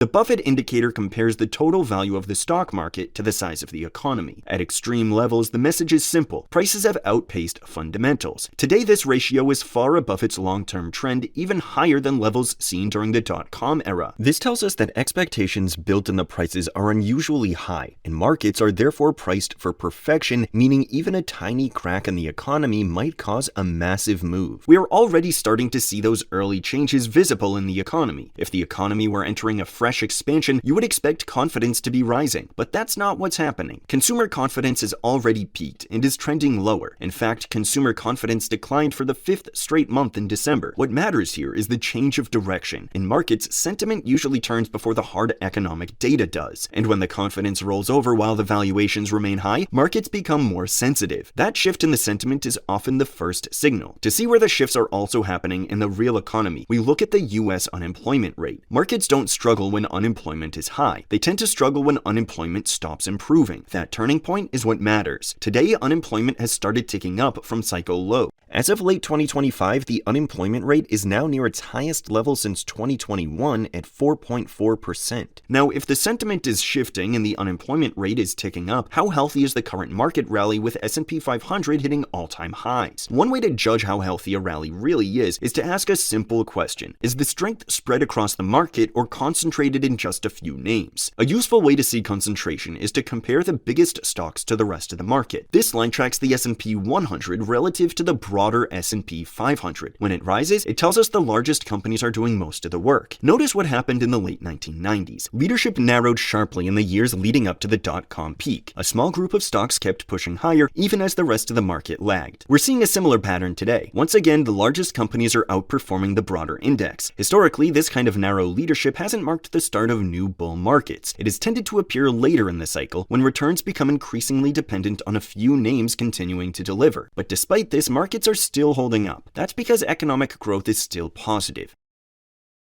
The Buffett Indicator compares the total value of the stock market to the size of the economy. At extreme levels, the message is simple: prices have outpaced fundamentals. Today, this ratio is far above its long-term trend, even higher than levels seen during the dot-com era. This tells us that expectations built in the prices are unusually high, and markets are therefore priced for perfection, meaning even a tiny crack in the economy might cause a massive move. We are already starting to see those early changes visible in the economy. If the economy were entering a fresh expansion, you would expect confidence to be rising, but that's not what's happening. Consumer confidence has already peaked and is trending lower. In fact, consumer confidence declined for the 5th straight month in December. What matters here is the change of direction. In markets, sentiment usually turns before the hard economic data does, and when the confidence rolls over while the valuations remain high, markets become more sensitive. That shift in the sentiment is often the first signal. To see where the shifts are also happening in the real economy, we look at the US unemployment rate. Markets don't struggle when unemployment is high. They tend to struggle when unemployment stops improving. That turning point is what matters. Today, unemployment has started ticking up from cycle low. As of late 2025, the unemployment rate is now near its highest level since 2021 at 4.4%. Now, if the sentiment is shifting and the unemployment rate is ticking up, how healthy is the current market rally with S&P 500 hitting all-time highs? One way to judge how healthy a rally really is to ask a simple question: is the strength spread across the market or concentrated in just a few names? A useful way to see concentration is to compare the biggest stocks to the rest of the market. This line tracks the S&P 100 relative to the broader S&P 500. When it rises, it tells us the largest companies are doing most of the work. Notice what happened in the late 1990s. Leadership narrowed sharply in the years leading up to the dot-com peak. A small group of stocks kept pushing higher even as the rest of the market lagged. We're seeing a similar pattern today. Once again, the largest companies are outperforming the broader index. Historically, this kind of narrow leadership hasn't marked the start of new bull markets. It has tended to appear later in the cycle when returns become increasingly dependent on a few names continuing to deliver. But despite this, markets are still holding up. That's because economic growth is still positive.